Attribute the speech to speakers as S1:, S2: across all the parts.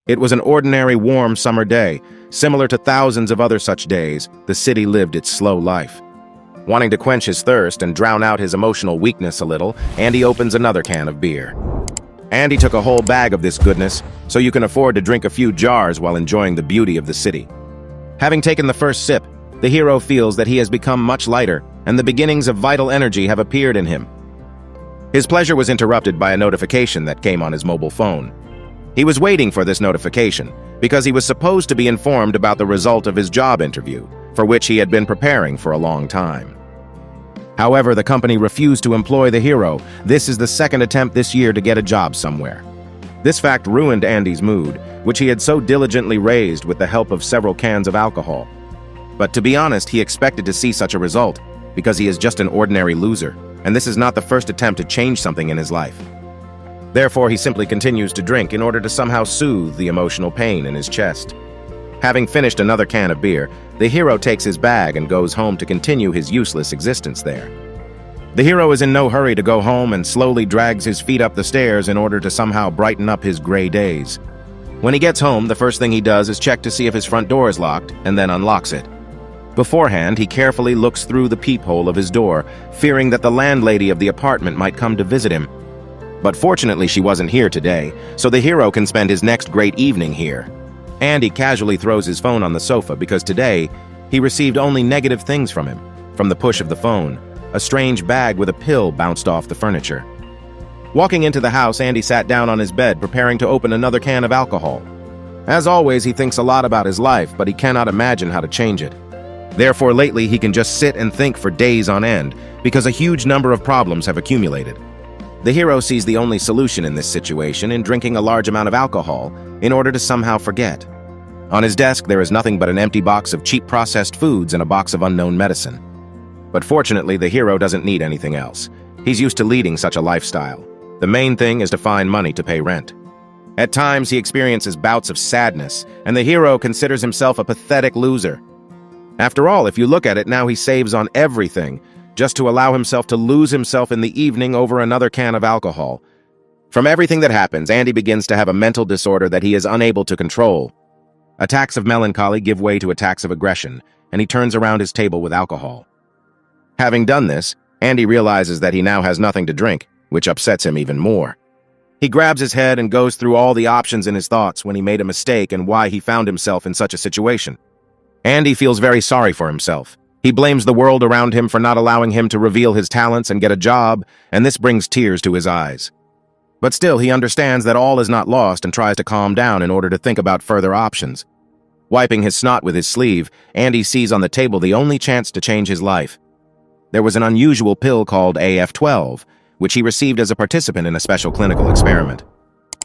S1: It was an ordinary warm summer day. Similar to thousands of other such days, the city lived its slow life. Wanting to quench his thirst and drown out his emotional weakness a little, Andy opens another can of beer. Andy took a whole bag of this goodness, so you can afford to drink a few jars while enjoying the beauty of the city. Having taken the first sip, the hero feels that he has become much lighter, and the beginnings of vital energy have appeared in him. His pleasure was interrupted by a notification that came on his mobile phone. He was waiting for this notification because he was supposed to be informed about the result of his job interview, for which he had been preparing for a long time. However, the company refused to employ the hero. This is the second attempt this year to get a job somewhere. This fact ruined Andy's mood, which he had so diligently raised with the help of several cans of alcohol. But to be honest, he expected to see such a result, because he is just an ordinary loser, and this is not the first attempt to change something in his life. Therefore, he simply continues to drink in order to somehow soothe the emotional pain in his chest. Having finished another can of beer, the hero takes his bag and goes home to continue his useless existence there. The hero is in no hurry to go home and slowly drags his feet up the stairs in order to somehow brighten up his gray days. When he gets home, the first thing he does is check to see if his front door is locked, and then unlocks it. Beforehand, he carefully looks through the peephole of his door, fearing that the landlady of the apartment might come to visit him. But fortunately, she wasn't here today, so the hero can spend his next great evening here. Andy casually throws his phone on the sofa because today, he received only negative things from him. From the push of the phone, a strange bag with a pill bounced off the furniture. Walking into the house, Andy sat down on his bed, preparing to open another can of alcohol. As always, he thinks a lot about his life, but he cannot imagine how to change it. Therefore, lately, he can just sit and think for days on end, because a huge number of problems have accumulated. The hero sees the only solution in this situation in drinking a large amount of alcohol in order to somehow forget. On his desk, there is nothing but an empty box of cheap processed foods and a box of unknown medicine. But fortunately, the hero doesn't need anything else. He's used to leading such a lifestyle. The main thing is to find money to pay rent. At times, he experiences bouts of sadness, and the hero considers himself a pathetic loser. After all, if you look at it now, he saves on everything, just to allow himself to lose himself in the evening over another can of alcohol. From everything that happens, Andy begins to have a mental disorder that he is unable to control. Attacks of melancholy give way to attacks of aggression, and he turns around his table with alcohol. Having done this, Andy realizes that he now has nothing to drink, which upsets him even more. He grabs his head and goes through all the options in his thoughts when he made a mistake and why he found himself in such a situation. Andy feels very sorry for himself. He blames the world around him for not allowing him to reveal his talents and get a job, and this brings tears to his eyes. But still, he understands that all is not lost and tries to calm down in order to think about further options. Wiping his snot with his sleeve, Andy sees on the table the only chance to change his life. There was an unusual pill called AF12, which he received as a participant in a special clinical experiment.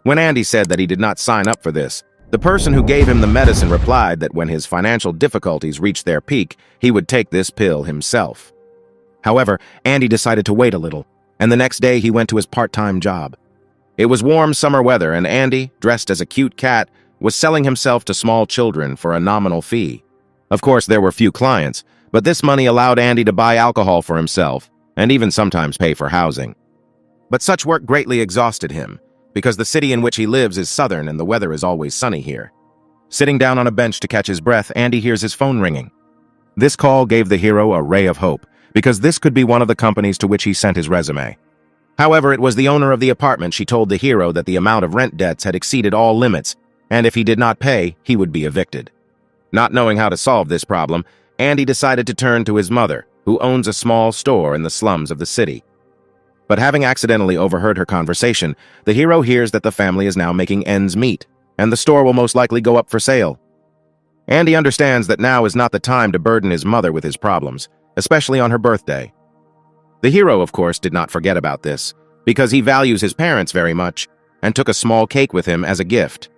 S1: When Andy said that he did not sign up for this, the person who gave him the medicine replied that when his financial difficulties reached their peak, he would take this pill himself. However, Andy decided to wait a little, and the next day he went to his part-time job. It was warm summer weather, and Andy, dressed as a cute cat, was selling himself to small children for a nominal fee. Of course, there were few clients, but this money allowed Andy to buy alcohol for himself, and even sometimes pay for housing. But such work greatly exhausted him, because the city in which he lives is southern and the weather is always sunny here. Sitting down on a bench to catch his breath, Andy hears his phone ringing. This call gave the hero a ray of hope, because this could be one of the companies to which he sent his resume. However, it was the owner of the apartment. She told the hero that the amount of rent debts had exceeded all limits, and if he did not pay, he would be evicted. Not knowing how to solve this problem, Andy decided to turn to his mother, who owns a small store in the slums of the city. But having accidentally overheard her conversation, the hero hears that the family is now making ends meet, and the store will most likely go up for sale. Andy understands that now is not the time to burden his mother with his problems, especially on her birthday. The hero, of course, did not forget about this, because he values his parents very much, and took a small cake with him as a gift.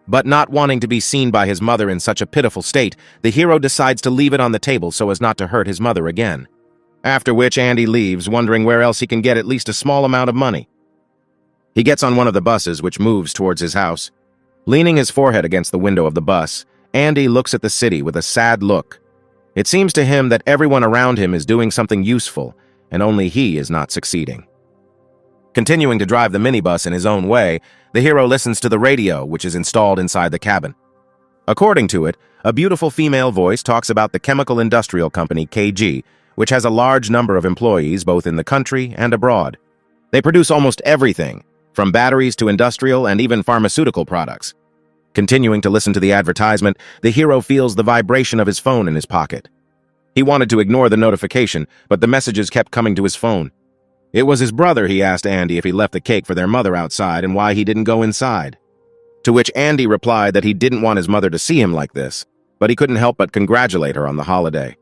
S1: But not wanting to be seen by his mother in such a pitiful state, the hero decides to leave it on the table so as not to hurt his mother again. After which, Andy leaves, wondering where else he can get at least a small amount of money. He gets on one of the buses, which moves towards his house. Leaning his forehead against the window of the bus, Andy looks at the city with a sad look. It seems to him that everyone around him is doing something useful, and only he is not succeeding. Continuing to drive the minibus in his own way, the hero listens to the radio, which is installed inside the cabin. According to it, a beautiful female voice talks about the chemical industrial company KG, which has a large number of employees both in the country and abroad. They produce almost everything, from batteries to industrial and even pharmaceutical products. Continuing to listen to the advertisement, the hero feels the vibration of his phone in his pocket. He wanted to ignore the notification, but the messages kept coming to his phone. It was his brother. He asked Andy if he left the cake for their mother outside and why he didn't go inside. To which Andy replied that he didn't want his mother to see him like this, but he couldn't help but congratulate her on the holiday.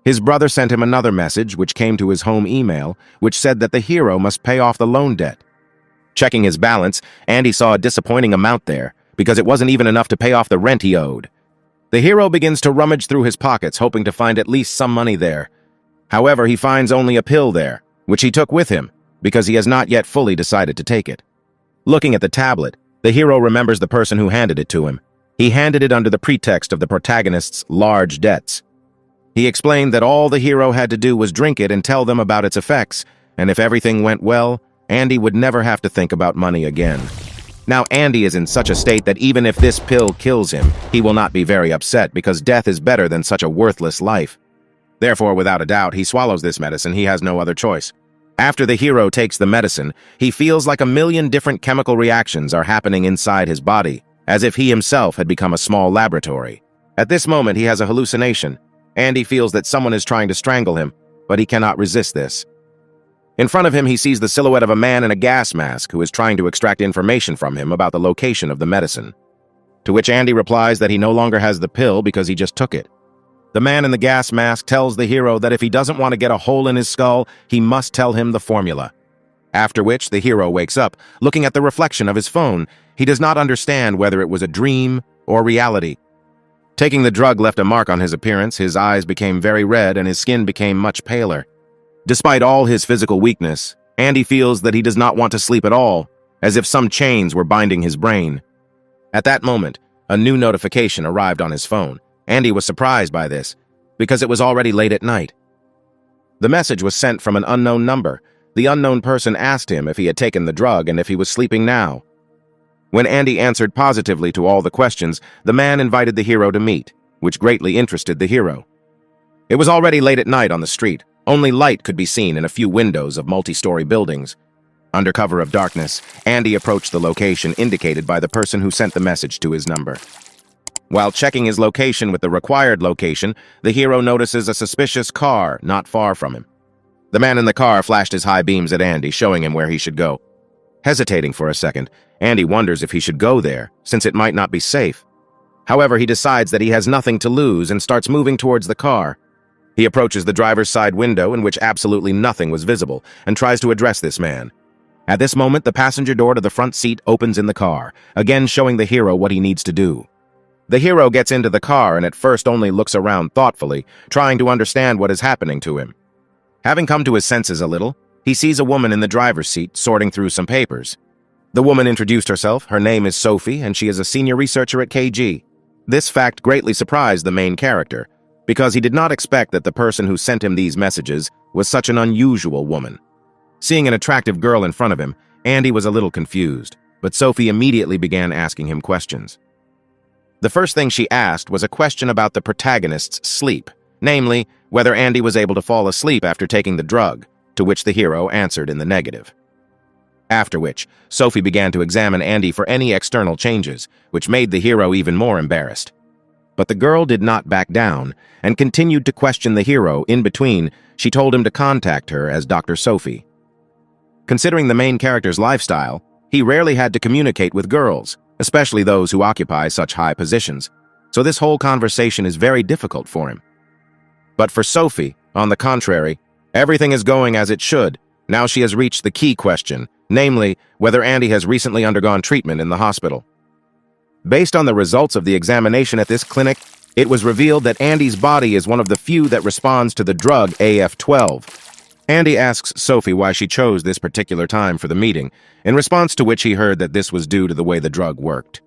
S1: His brother sent him another message, which came to his home email, which said that the hero must pay off the loan debt. Checking his balance, Andy saw a disappointing amount there, because it wasn't even enough to pay off the rent he owed. The hero begins to rummage through his pockets, hoping to find at least some money there. However, he finds only a pill there, which he took with him, because he has not yet fully decided to take it. Looking at the tablet, the hero remembers the person who handed it to him. He handed it under the pretext of the protagonist's large debts. He explained that all the hero had to do was drink it and tell them about its effects, and if everything went well, Andy would never have to think about money again. Now Andy is in such a state that even if this pill kills him, he will not be very upset because death is better than such a worthless life. Therefore, without a doubt, he swallows this medicine. He has no other choice. After the hero takes the medicine, he feels like a million different chemical reactions are happening inside his body, as if he himself had become a small laboratory. At this moment, he has a hallucination. Andy feels that someone is trying to strangle him, but he cannot resist this. In front of him, he sees the silhouette of a man in a gas mask who is trying to extract information from him about the location of the medicine. To which Andy replies that he no longer has the pill because he just took it. The man in the gas mask tells the hero that if he doesn't want to get a hole in his skull, he must tell him the formula. After which, the hero wakes up, looking at the reflection of his phone. He does not understand whether it was a dream or reality. Taking the drug left a mark on his appearance. His eyes became very red and his skin became much paler. Despite all his physical weakness, Andy feels that he does not want to sleep at all, as if some chains were binding his brain. At that moment, a new notification arrived on his phone. Andy was surprised by this, because it was already late at night. The message was sent from an unknown number. The unknown person asked him if he had taken the drug and if he was sleeping now. When Andy answered positively to all the questions, the man invited the hero to meet, which greatly interested the hero. It was already late at night on the street. Only light could be seen in a few windows of multi-story buildings. Under cover of darkness, Andy approached the location indicated by the person who sent the message to his number. While checking his location with the required location, the hero notices a suspicious car not far from him. The man in the car flashed his high beams at Andy, showing him where he should go. Hesitating for a second, Andy wonders if he should go there, since it might not be safe. However, he decides that he has nothing to lose and starts moving towards the car. He approaches the driver's side window, in which absolutely nothing was visible, and tries to address this man. At this moment, the passenger door to the front seat opens in the car, again showing the hero what he needs to do. The hero gets into the car and at first only looks around thoughtfully, trying to understand what is happening to him. Having come to his senses a little, he sees a woman in the driver's seat sorting through some papers. The woman introduced herself. Her name is Sophie, and she is a senior researcher at KG. This fact greatly surprised the main character, because he did not expect that the person who sent him these messages was such an unusual woman. Seeing an attractive girl in front of him, Andy was a little confused, but Sophie immediately began asking him questions. The first thing she asked was a question about the protagonist's sleep, namely, whether Andy was able to fall asleep after taking the drug, to which the hero answered in the negative. After which, Sophie began to examine Andy for any external changes, which made the hero even more embarrassed. But the girl did not back down and continued to question the hero. In between, she told him to contact her as Dr. Sophie. Considering the main character's lifestyle, he rarely had to communicate with girls, especially those who occupy such high positions, so this whole conversation is very difficult for him. But for Sophie, on the contrary, everything is going as it should. Now she has reached the key question, namely, whether Andy has recently undergone treatment in the hospital. Based on the results of the examination at this clinic, it was revealed that Andy's body is one of the few that responds to the drug AF12. Andy asks Sophie why she chose this particular time for the meeting, in response to which he heard that this was due to the way the drug worked.